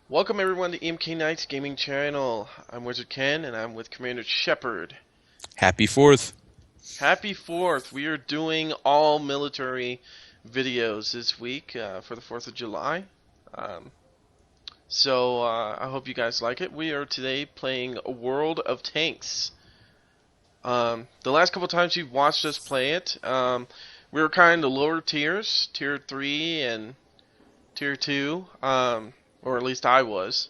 Welcome everyone to EMK Knights Gaming Channel. I'm Wizard Ken and I'm with Commander Shepard. Happy 4th. Happy 4th! We are doing all military videos this week for the 4th of July. Um, I hope you guys like it. We are today playing World of Tanks. The last couple times you've watched us play it, we were kind of lower tiers, Tier 3 and Tier 2. Or at least I was.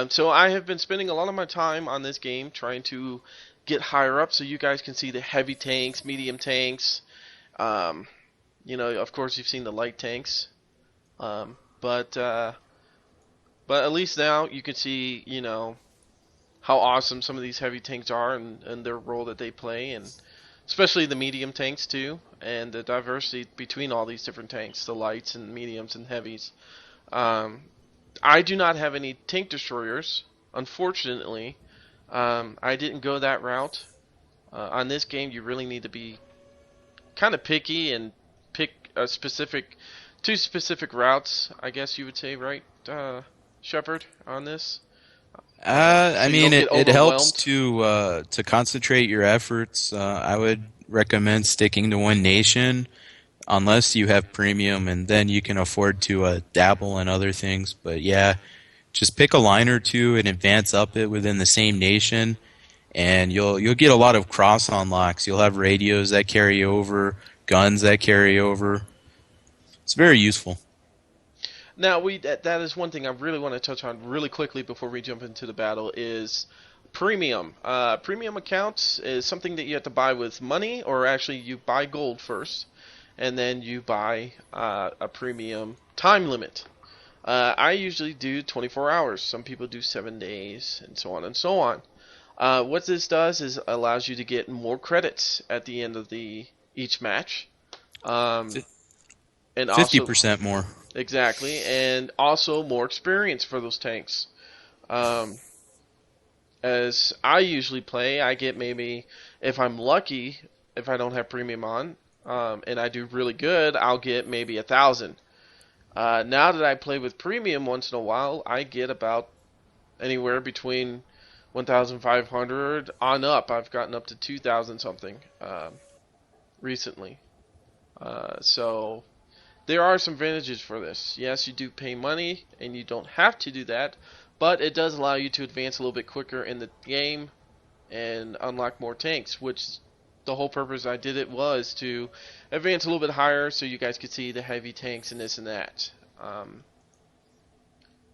So I have been spending a lot of my time on this game trying to get higher up so you guys can see the heavy tanks, medium tanks. Um, of course you've seen the light tanks. Um, but uh, but at least now you can see, how awesome some of these heavy tanks are and their role that they play, and especially the medium tanks too, and the diversity between all these different tanks, the lights and mediums and heavies. Um, I do not have any tank destroyers, unfortunately. I didn't go that route. On this game, you really need to be kind of picky and pick two specific routes, I guess you would say, right, Shepard, on this? I So you mean, don't it, get it helps overwhelmed. to concentrate your efforts. I would recommend sticking to one nation unless you have premium, and then you can afford to dabble in other things. But yeah, just pick a line or two and advance up it within the same nation, and you'll get a lot of cross unlocks. You'll have radios that carry over, guns that carry over. It's very useful. Now, that is one thing I really want to touch on really quickly before we jump into the battle is premium. Premium accounts is something that you have to buy with money, or actually you buy gold first, and then you buy a premium time limit. I usually do 24 hours. Some people do 7 days, and so on and so on. What this does is allows you to get more credits at the end of the each match, um, and also 50% more. exactly, and also more experience for those tanks. Um, as I usually play, I get maybe, if I'm lucky, if I don't have premium on, and I do really good, I'll get maybe 1,000. Now that I play with premium once in a while, I get about anywhere between 1,500 on up. I've gotten up to 2,000 something recently. So there are some advantages for this. Yes, you do pay money, and you don't have to do that, but it does allow you to advance a little bit quicker in the game and unlock more tanks, which the whole purpose I did it was to advance a little bit higher so you guys could see the heavy tanks and this and that. Um,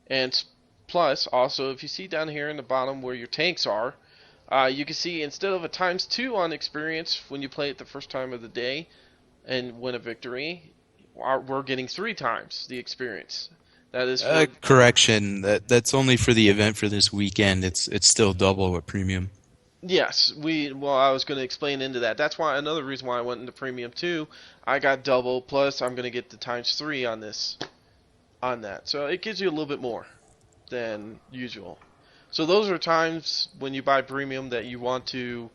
and plus, also, if you see down here in the bottom where your tanks are, you can see instead of a times 2 on experience when you play it the first time of the day and win a victory, we're getting 3 times the experience. That is for. Correction. That's only for the event for this weekend. It's still double with premium. Yes, I was going to explain into that. That's why another reason why I went into premium too. I got double plus I'm going to get the times 3 on this on that. So it gives you a little bit more than usual. So those are times when you buy premium that you want to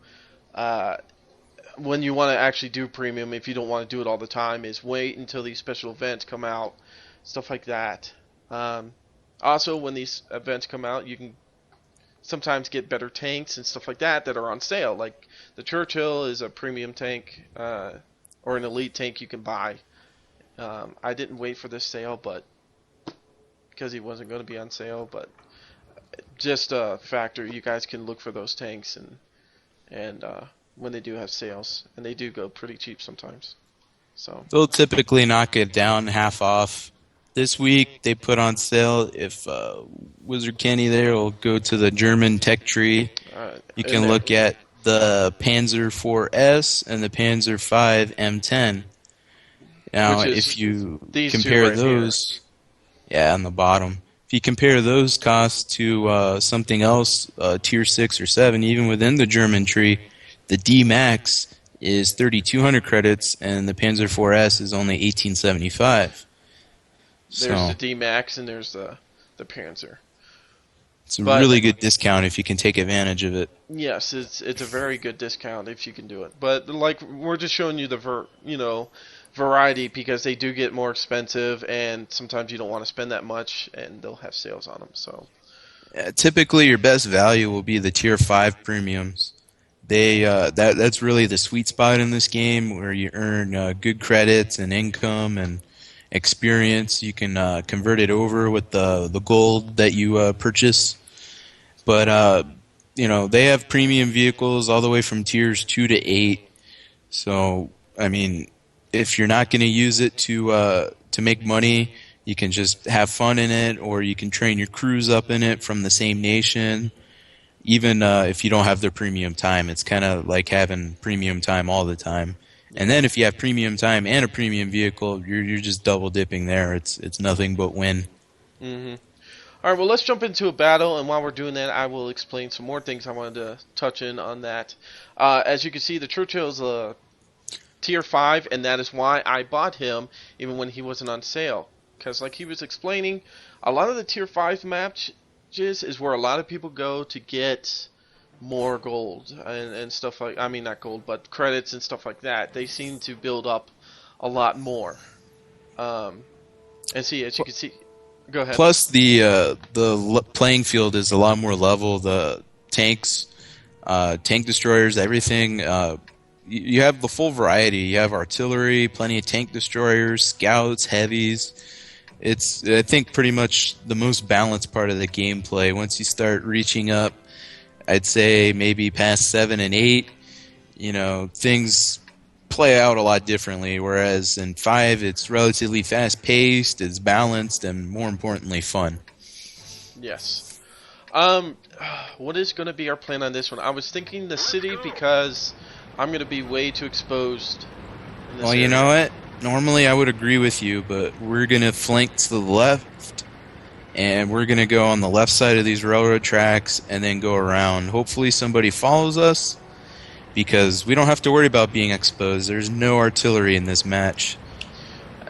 uh, when you want to actually do premium, if you don't want to do it all the time, is wait until these special events come out, stuff like that. Um, Also, when these events come out, you can sometimes get better tanks and stuff like that are on sale. Like the Churchill is a premium tank or an elite tank you can buy. I didn't wait for this sale, but because he wasn't going to be on sale, but just a factor. You guys can look for those tanks and when they do have sales, and they do go pretty cheap sometimes. So They'll typically knock it down half off. This week they put on sale. If Wizard Kenny there will go to the German tech tree, you in can there, look at the Panzer 4S and the Panzer 5 M10. Now, which is if you these two compare right here. those, yeah, on the bottom. If you compare those costs to something else, tier 6 or 7, even within the German tree, the D Max is 3,200 credits and the Panzer 4S is only 1875. There's the So D Max and there's the Panzer. it's a But really good discount if you can take advantage of it. yes, it's a very good discount if you can do it. But like we're just showing you variety because they do get more expensive, and sometimes you don't want to spend that much, and they'll have sales on them. So Typically, your best value will be the tier 5 premiums. That's really the sweet spot in this game, where you earn good credits and income and experience. You can convert it over with the gold that you purchase. But they have premium vehicles all the way from tiers 2 to 8. So I mean, if you're not going to use it to make money, you can just have fun in it, or you can train your crews up in it from the same nation. Even if you don't have their premium time, it's kind of like having premium time all the time. And then if you have premium time and a premium vehicle, you're just double dipping there. It's nothing but win. Mm-hmm. All right, well, let's jump into a battle, and while we're doing that, I will explain some more things I wanted to touch in on that. As you can see, the Churchill is a tier 5, and that is why I bought him even when he wasn't on sale. Because like he was explaining, a lot of the tier 5 matches is where a lot of people go to get more gold and stuff like, I mean not gold, but credits and stuff like that. They seem to build up a lot more. And see, as you can see, go ahead. Plus, the playing field is a lot more level. The tanks, tank destroyers, everything. You have the full variety. You have artillery, plenty of tank destroyers, scouts, heavies. It's, I think, pretty much the most balanced part of the gameplay. Once you start reaching up, I'd say maybe past 7 and 8, things play out a lot differently. Whereas in 5, it's relatively fast-paced, it's balanced, and more importantly, fun. Yes. What is going to be our plan on this one? I was thinking the city because I'm going to be way too exposed in this area. You know what? Normally I would agree with you, but we're going to flank to the left, and we're going to go on the left side of these railroad tracks and then go around. Hopefully somebody follows us, because we don't have to worry about being exposed. There's no artillery in this match.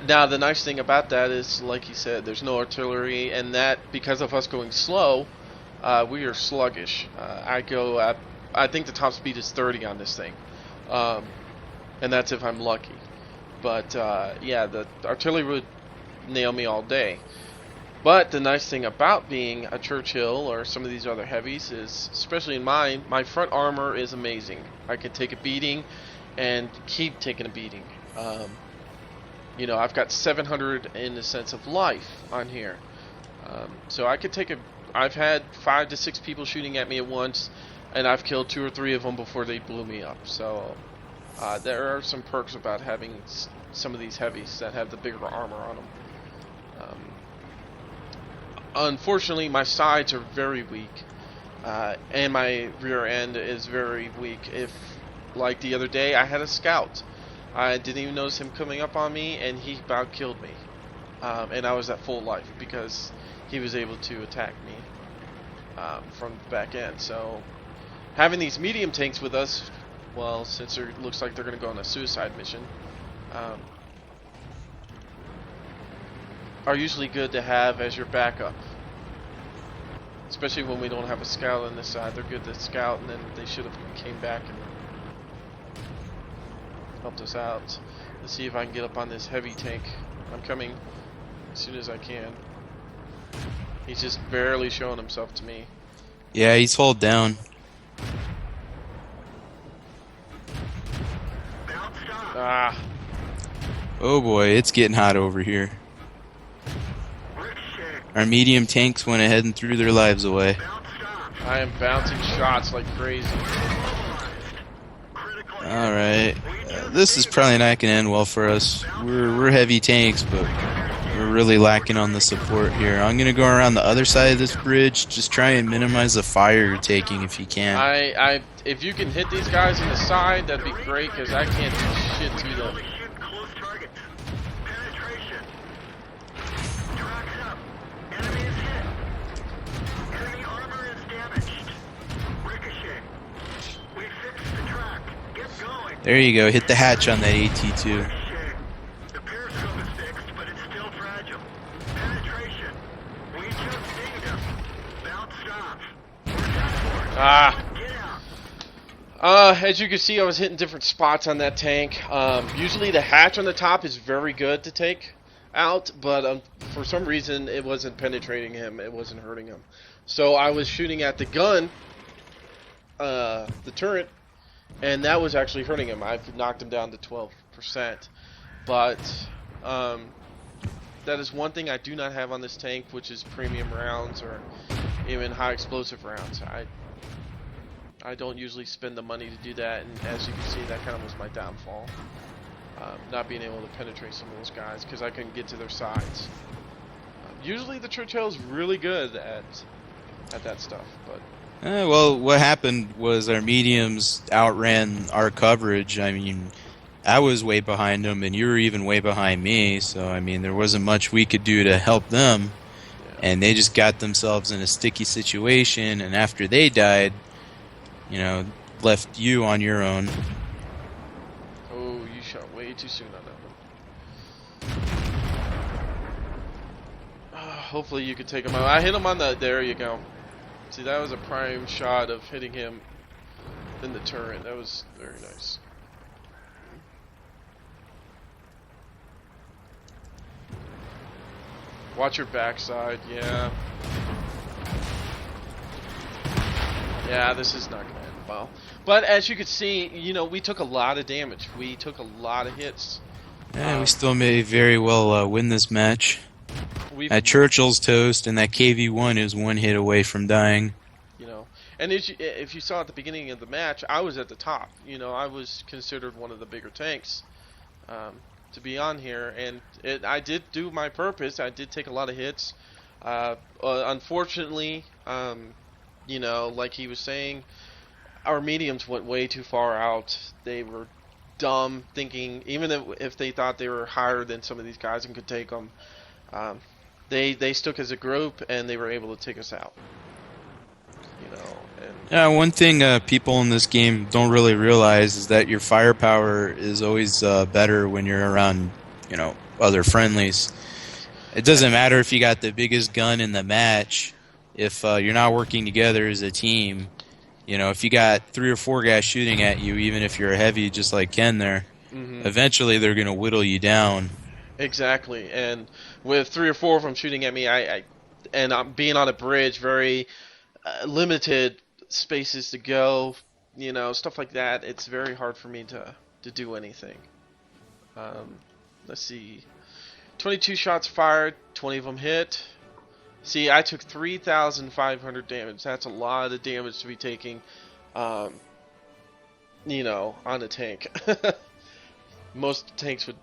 Now, the nice thing about that is, like you said, there's no artillery, and that, because of us going slow, we are sluggish. I think the top speed is 30 on this thing. And that's if I'm lucky. But, yeah, the artillery would nail me all day. But the nice thing about being a Churchill or some of these other heavies is, especially in mine, my front armor is amazing. I can take a beating and keep taking a beating. I've got 700 in the sense of life on here. So I could I've had 5 to 6 people shooting at me at once, and I've killed 2 or 3 of them before they blew me up. So there are some perks about having some of these heavies that have the bigger armor on them. Unfortunately, my sides are very weak, and my rear end is very weak. Like the other day, I had a scout. I didn't even notice him coming up on me, and he about killed me. And I was at full life because he was able to attack me from the back end. So having these medium tanks with us, well, since it looks like they're going to go on a suicide mission, are usually good to have as your backup. Especially when we don't have a scout on this side. They're good to scout, and then they should have came back and helped us out. Let's see if I can get up on this heavy tank. I'm coming as soon as I can. He's just barely showing himself to me. Yeah, he's hold down. Ah. Oh boy, it's getting hot over here. Our medium tanks went ahead and threw their lives away. I am bouncing shots like crazy. Alright. This is probably not going to end well for us. We're heavy tanks, but we're really lacking on the support here. I'm going to go around the other side of this bridge. Just try and minimize the fire you're taking if you can. If you can hit these guys in the side, that'd be great, because I can't do shit to them. There you go. Hit the hatch on that AT-2. The periscope is fixed, but it's still fragile. Penetration. We just dinged him. Bounce stop. Ah. Get As you can see, I was hitting different spots on that tank. Usually the hatch on the top is very good to take out, but for some reason it wasn't penetrating him. It wasn't hurting him. So I was shooting at the gun, the turret, and that was actually hurting him. I've knocked him down to 12%. But that is one thing I do not have on this tank, which is premium rounds or even high explosive rounds. I don't usually spend the money to do that, and as you can see, that kind of was my downfall. Not being able to penetrate some of those guys because I couldn't get to their sides. Usually the Churchill's really good at that stuff, but Well, what happened was our mediums outran our coverage. I mean, I was way behind them, and you were even way behind me. So, I mean, there wasn't much we could do to help them. yeah. And they just got themselves in a sticky situation. And after they died, you know, left you on your own. Oh, you shot way too soon on that one. Hopefully you could take him out. I hit him on the... There you go. See, that was a prime shot of hitting him in the turret. That was very nice. Watch your backside. Yeah. Yeah, this is not going to end well. But as you can see, you know, we took a lot of damage. We took a lot of hits. Yeah, we still may very well win this match. We've, At Churchill's toast, and that KV-1 is one hit away from dying. you know, and if you saw at the beginning of the match, I was at the top. You know, I was considered one of the bigger tanks to be on here, and I did do my purpose. I did take a lot of hits. Unfortunately, you know, like he was saying, our mediums went way too far out. They were dumb, thinking even if they thought they were higher than some of these guys and could take them, they stuck as a group and they were able to take us out. You know, and Yeah, one thing people in this game don't really realize is that your firepower is always better when you're around, you know, other friendlies. It doesn't matter if you got the biggest gun in the match. If you're not working together as a team, you know, if you got 3 or 4 guys shooting at you, even if you're a heavy just like Ken there, eventually they're going to whittle you down. exactly. And with 3 or 4 of them shooting at me, and I'm being on a bridge, very limited spaces to go, you know, stuff like that. It's very hard for me to do anything. Let's see, 22 shots fired, 20 of them hit. See, I took 3,500 damage. That's a lot of damage to be taking, you know, on a tank. Most tanks would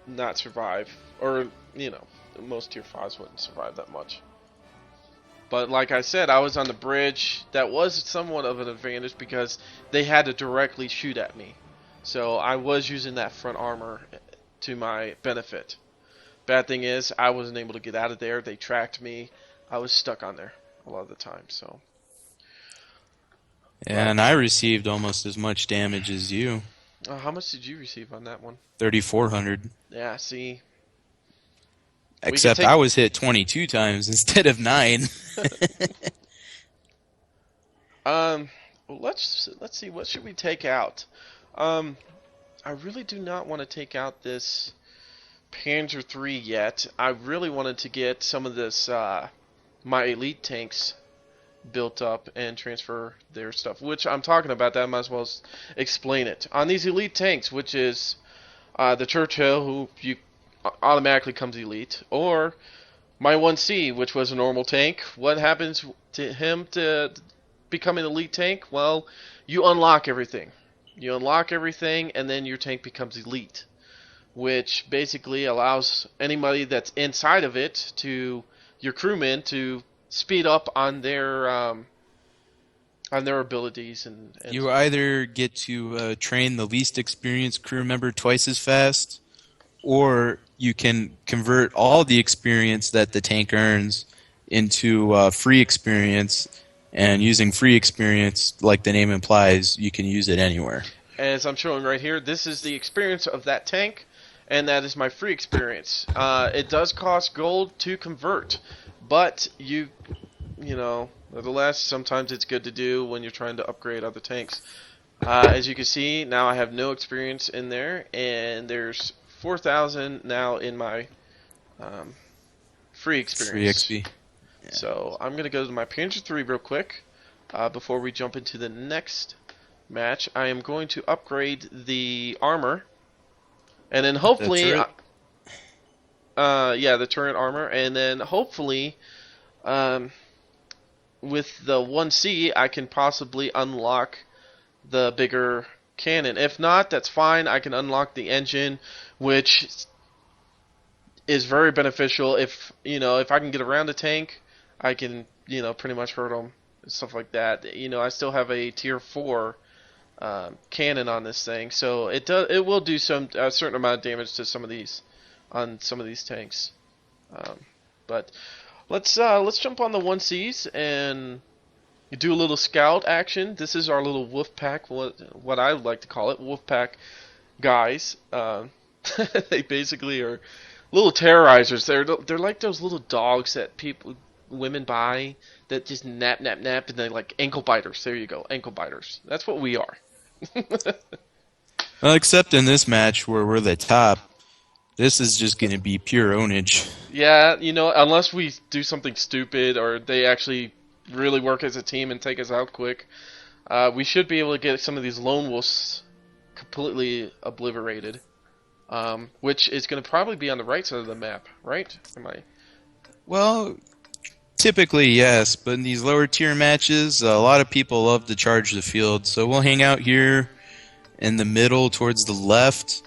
not survive, or, you know, most tier 5s wouldn't survive that much. But like I said, I was on the bridge. That was somewhat of an advantage because they had to directly shoot at me. So I was using that front armor to my benefit. Bad thing is, I wasn't able to get out of there. They tracked me. I was stuck on there a lot of the time. So. Yeah, and I received almost as much damage as you. How much did you receive on that one? 3,400. Yeah, see. Except I was hit 22 times instead of 9. Let's see. What should we take out? I really do not want to take out this Panzer III yet. I really wanted to get some of this my elite tanks built up and transfer their stuff, which I'm talking about that. I might as well explain it. On these elite tanks, which is the Churchill, who you automatically comes elite, or my 1C, which was a normal tank. What happens to him to become an elite tank? Well, you unlock everything. You unlock everything, and then your tank becomes elite, which basically allows anybody that's inside of it to your crewmen to speed up on their abilities and You either get to train the least experienced crew member twice as fast, or you can convert all the experience that the tank earns into free experience, and using free experience, like the name implies, you can use it anywhere. As I'm showing right here, this is the experience of that tank, and that is my free experience. It does cost gold to convert, but you know, nevertheless, sometimes it's good to do when you're trying to upgrade other tanks. As you can see, now I have no experience in there, and there's 4,000 now in my free Free experience. XP. Yeah. So I'm going to go to my Panzer 3 real quick before we jump into the next match. I am going to upgrade the armor, and then hopefully, turret? yeah, the turret armor, and then hopefully, with the 1C, I can possibly unlock the bigger cannon. If not, that's fine. I can unlock the engine, which is very beneficial. If if I can get around the tank, I can pretty much hurt them and stuff like that. I still have a tier 4 cannon on this thing, so it will do a certain amount of damage to some of these tanks. But let's jump on the 1Cs and do a little scout action. This is our little wolf pack, what I like to call it, wolf pack guys. They basically are little terrorizers. They're like those little dogs that women buy that just nap, and they're like ankle biters. There you go, ankle biters. That's what we are. Well, except in this match where we're the top, this is just going to be pure ownage. Yeah, unless we do something stupid or they actually really work as a team and take us out quick, we should be able to get some of these lone wolves completely obliterated. Which is going to probably be on the right side of the map, right? Well, typically yes, but in these lower tier matches, a lot of people love to charge the field, so we'll hang out here in the middle towards the left,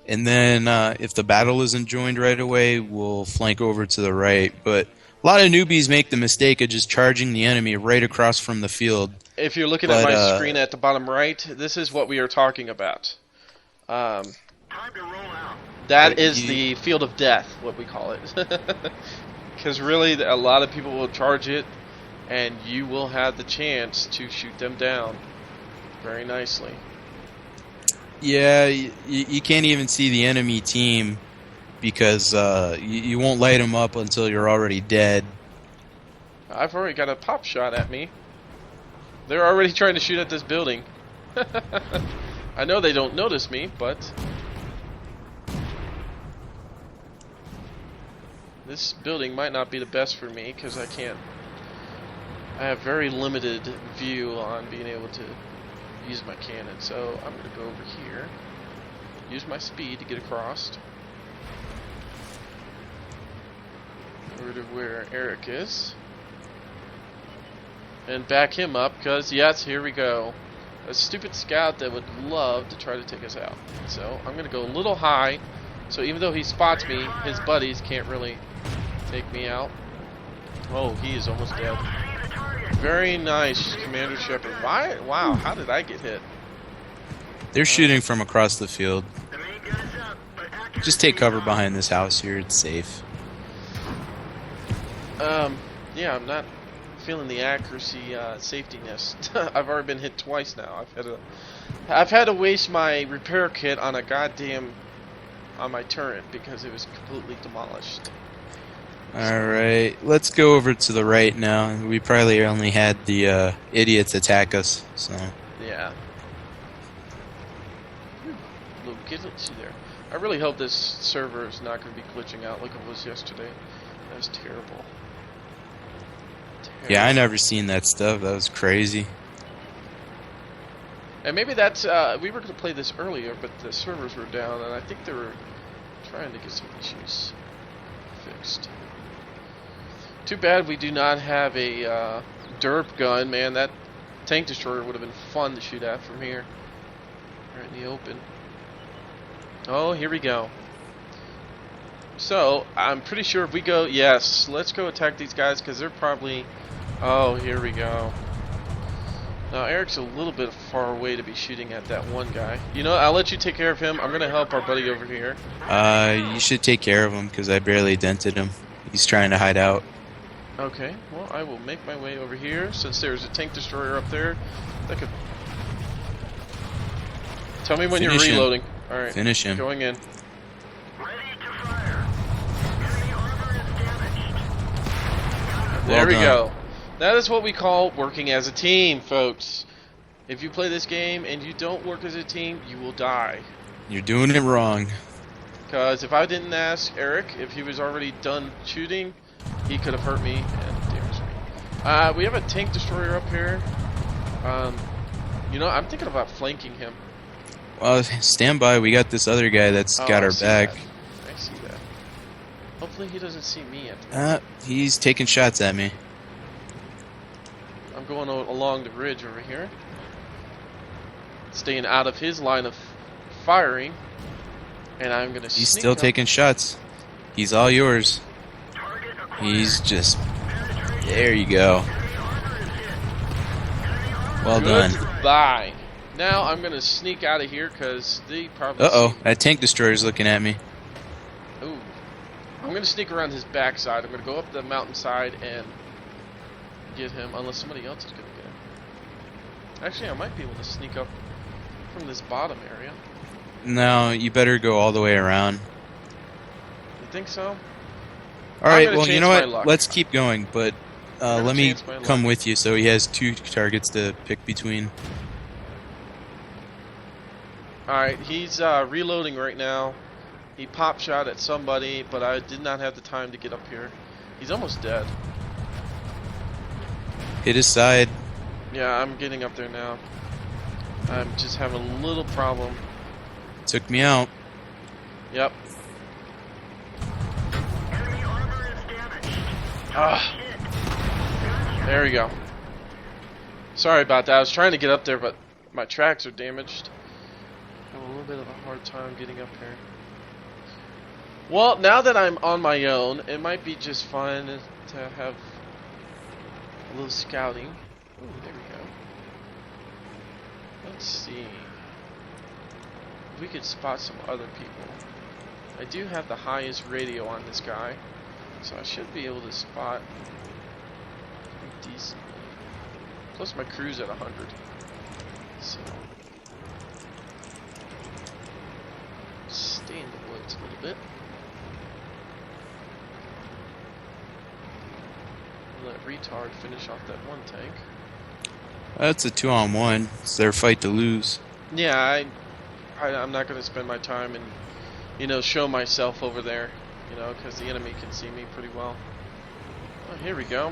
and then if the battle isn't joined right away, we'll flank over to the right. But a lot of newbies make the mistake of just charging the enemy right across from the field. If you're looking at my screen at the bottom right, this is what we are talking about. Time to roll out. That is the field of death, what we call it. Because really, a lot of people will charge it, and you will have the chance to shoot them down very nicely. Yeah, you can't even see the enemy team because you won't light them up until you're already dead. I've already got a pop shot at me. They're already trying to shoot at this building. I know they don't notice me, but this building might not be the best for me because I have very limited view on being able to use my cannon. So I'm going to go over here, use my speed to get across over to where Eric is, and back him up because, yes, here we go. A stupid scout that would love to try to take us out. So I'm going to go a little high, so even though he spots me, his buddies can't really take me out. Oh, he is almost dead. Very nice, Commander Shepard. Wow, how did I get hit? They're shooting from across the field. Just take cover behind this house here, it's safe. Yeah, I'm not feeling the accuracy safety nest. I've already been hit twice now. I've had to waste my repair kit on on my turret because it was completely demolished. Alright, let's go over to the right now. We probably only had the idiots attack us, so. Yeah. Look, see there. I really hope this server is not going to be glitching out like it was yesterday. That was terrible. Yeah, I never seen that stuff. That was crazy. And maybe that's, we were going to play this earlier, but the servers were down, and I think they were trying to get some issues fixed. Too bad we do not have a derp gun, man. That tank destroyer would have been fun to shoot at from here. Right in the open. Oh, here we go. So, I'm pretty sure if we go, yes, let's go attack these guys, because they're probably, oh, here we go. Now, Eric's a little bit far away to be shooting at that one guy. I'll let you take care of him. I'm going to help our buddy over here. You should take care of him, because I barely dented him. He's trying to hide out. Okay, well, I will make my way over here, since there's a tank destroyer up there. That could... Tell me when you're reloading. Alright, finish him. Going in. Ready to fire. Enemy armor is damaged. There we done. go. That is what we call working as a team, folks. If you play this game and you don't work as a team, you will die. You're doing it wrong. Because if I didn't ask Eric if he was already done shooting, he could have hurt me and damaged me. We have a tank destroyer up here. You know, I'm thinking about flanking him. Well, stand by. We got this other guy that's Oh, got I our see back. that. I see that. Hopefully he doesn't see me at the moment. He's taking shots at me. I'm going along the ridge over here. Staying out of his line of firing. And I'm going to He's sneak still up. taking shots. He's all yours. Target acquired. He's just... There you go. Well done. Goodbye. Now I'm going to sneak out of here because they probably Uh-oh. see me. That tank destroyer's looking at me. Ooh. I'm going to sneak around his backside. I'm going to go up the mountainside and get him, unless somebody else is going to get him. Actually, I might be able to sneak up from this bottom area. No, you better go all the way around. You think so? Alright, gonna well, you chance know my what? luck. Let's keep going, but gonna let me chance my come luck. with you so he has 2 targets to pick between. Alright, he's reloading right now. He pop shot at somebody, but I did not have the time to get up here. He's almost dead. Hit his side. Yeah, I'm getting up there now. I'm just having a little problem. Took me out. Yep. Enemy armor is damaged. Ah, there we go. Sorry about that. I was trying to get up there, but my tracks are damaged. I have a little bit of a hard time getting up here. Well, now that I'm on my own, it might be just fun to have a little scouting. Ooh, there we go. Let's see. If we could spot some other people. I do have the highest radio on this guy, so I should be able to spot decently. Plus my crew's at 100. So stay in the woods a little bit. Let retard finish off that one tank. That's a 2-on-1. It's their fight to lose. Yeah, I'm not going to spend my time and, you know, show myself over there, you know, because the enemy can see me pretty well. Oh, here we go.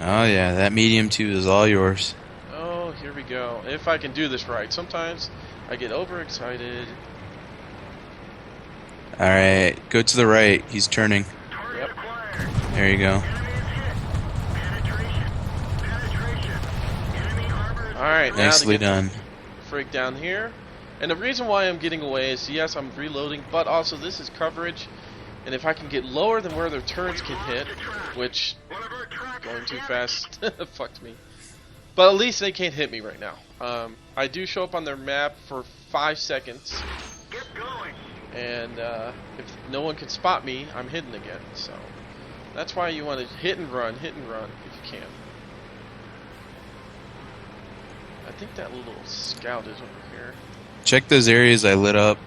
Oh yeah, that medium 2 is all yours. Oh, here we go. If I can do this right. Sometimes I get overexcited. Alright, go to the right. He's turning. Target Yep. acquired. There you go. Enemy is hit. Penetration. Enemy armor is Alright, now to Nicely get done. the frig down here. And the reason why I'm getting away is, yes, I'm reloading, but also this is coverage. And if I can get lower than where their turrets can hit, which, one of our tracks going is too damaged. fast, fucked me. But at least they can't hit me right now. I do show up on their map for 5 seconds. Get going. And if no one can spot me, I'm hidden again. So that's why you want to hit and run if you can. I think that little scout is over here. Check those areas I lit up.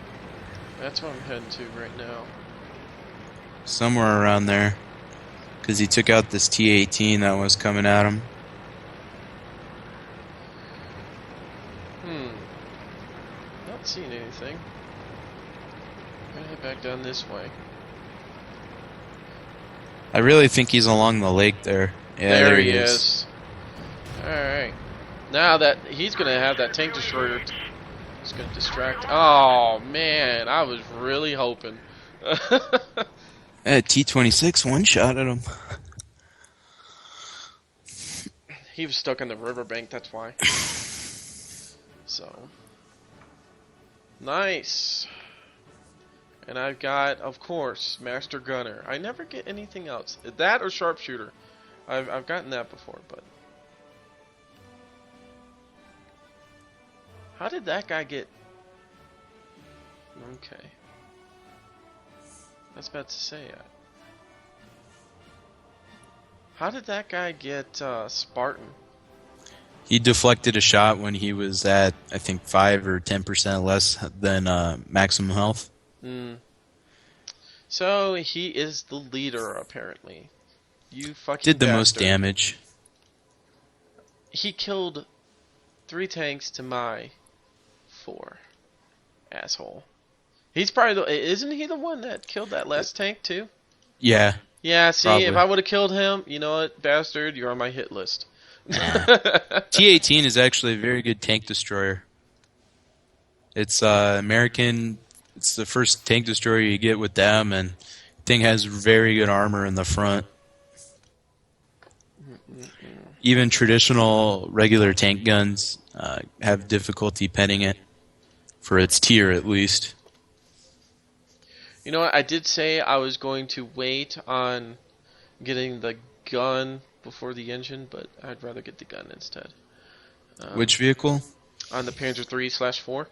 That's what I'm heading to right now. Somewhere around there. Because he took out this T-18 that was coming at him. Not seeing anything. I'm gonna head back down this way. I really think he's along the lake there. Yeah, there he is. Alright. Now that he's gonna have that tank destroyer, it's gonna distract. Oh man, I was really hoping. T-26 one-shot at him. He was stuck on the riverbank, that's why. So. Nice. And I've got, of course, Master Gunner. I never get anything else. That or Sharpshooter. I've gotten that before, but... How did that guy get... Okay. I was about to say it. How did that guy get Spartan? He deflected a shot when he was at, I think, 5 or 10% less than maximum health. So he is the leader, apparently. You fucking Did the most bastard. damage. He killed 3 tanks to my 4. Asshole. He's probably isn't he the one that killed that last tank too? Yeah, Yeah, see, probably. if I would have killed him, you know what, bastard, you're on my hit list. T-18 is actually a very good tank destroyer. It's American. It's the first tank destroyer you get with them, and the thing has very good armor in the front. Even traditional regular tank guns have difficulty penning it, for its tier at least. You know what, I did say I was going to wait on getting the gun before the engine, but I'd rather get the gun instead. Which vehicle? On the Panzer 3/4.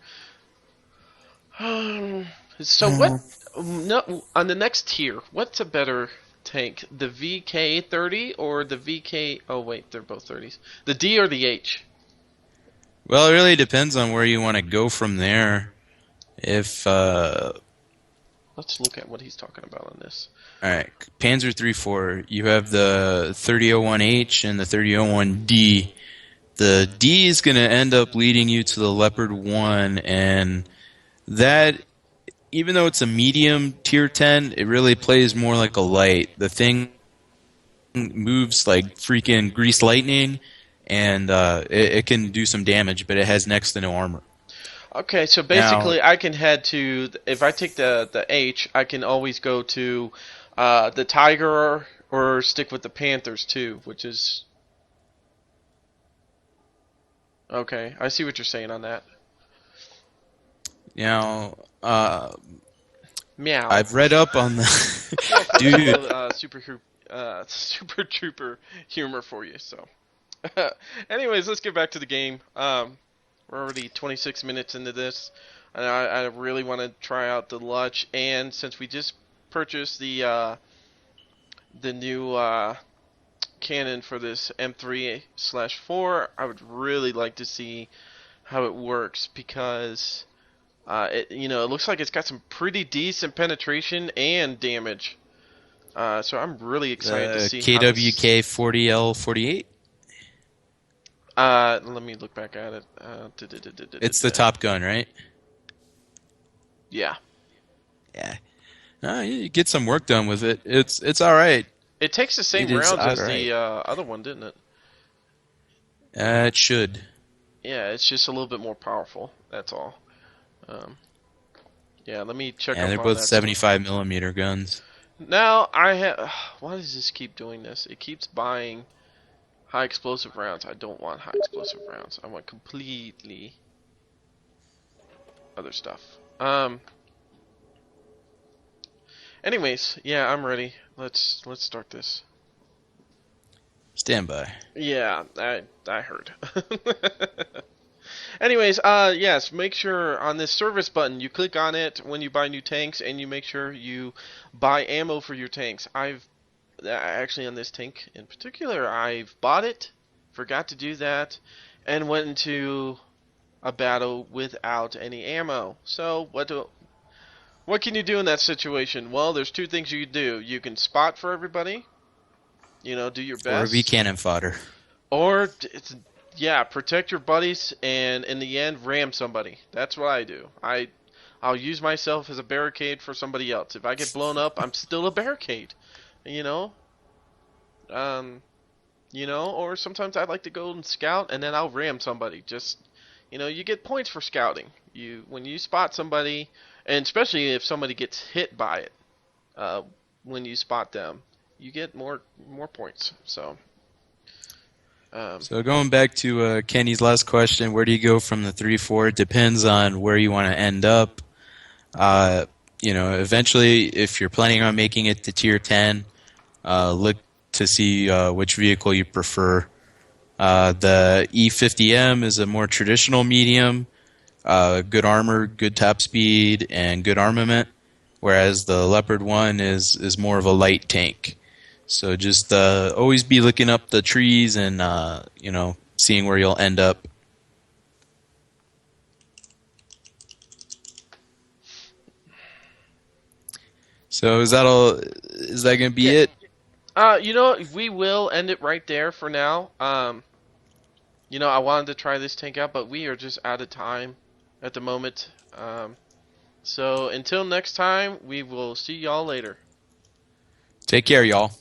So what? No, on the next tier, what's a better tank, the VK30 or the VK? Oh wait, they're both 30s. The D or the H? Well, it really depends on where you want to go from there. If Let's look at what he's talking about on this. all right, Panzer 3-4, you have the 3001H and the 3001D. The D is going to end up leading you to the Leopard 1, and that, even though it's a medium tier 10, it really plays more like a light. The thing moves like freaking grease lightning, and it can do some damage, but it has next to no armor. Okay, so basically I can head to, if I take the H, I can always go to the Tiger or stick with the Panthers too, which is... Okay, I see what you're saying on that. Now, Meow. I've read up on the... Dude. Super Trooper humor for you, so... Anyways, let's get back to the game. We're already 26 minutes into this, and I really want to try out the Lutch. And since we just purchased the new cannon for this M3/4, I would really like to see how it works, because it looks like it's got some pretty decent penetration and damage. So I'm really excited to see KWK 40L48. Let me look back at it. It's the Top Gun, right? Yeah. Yeah. You get some work done with it. It's all right. It takes the same It is rounds as alright. the other one, didn't it? It should. Yeah, it's just a little bit more powerful. That's all. Yeah, let me check. And they're up both on that 75 millimeter guns. Now I have. Why does this keep doing this? It keeps buying high explosive rounds. I don't want high explosive rounds. I want completely other stuff. Anyways, yeah, I'm ready. Let's start this. Stand by. Yeah, I heard. Anyways, yes, make sure on this service button you click on it when you buy new tanks, and you make sure you buy ammo for your tanks. I've actually, on this tank in particular, I've bought it, forgot to do that, and went into a battle without any ammo. So what can you do in that situation? Well, there's two things you can do. You can spot for everybody, do your best. Or be cannon fodder. Or, protect your buddies, and in the end, ram somebody. That's what I do. I'll use myself as a barricade for somebody else. If I get blown up, I'm still a barricade. Or sometimes I like to go and scout, and then I'll ram somebody. Just, you get points for scouting. When you spot somebody, and especially if somebody gets hit by it, when you spot them, you get more points. So going back to Kenny's last question, where do you go from the 3-4? It depends on where you want to end up. Eventually, if you're planning on making it to tier 10, look to see which vehicle you prefer. The E50M is a more traditional medium, good armor, good top speed, and good armament, whereas the Leopard 1 is more of a light tank. So just always be looking up the trees and seeing where you'll end up. So is that all? Is that gonna be it? we will end it right there for now. You know, I wanted to try this tank out, but we are just out of time at the moment. So until next time, we will see y'all later. Take care, y'all.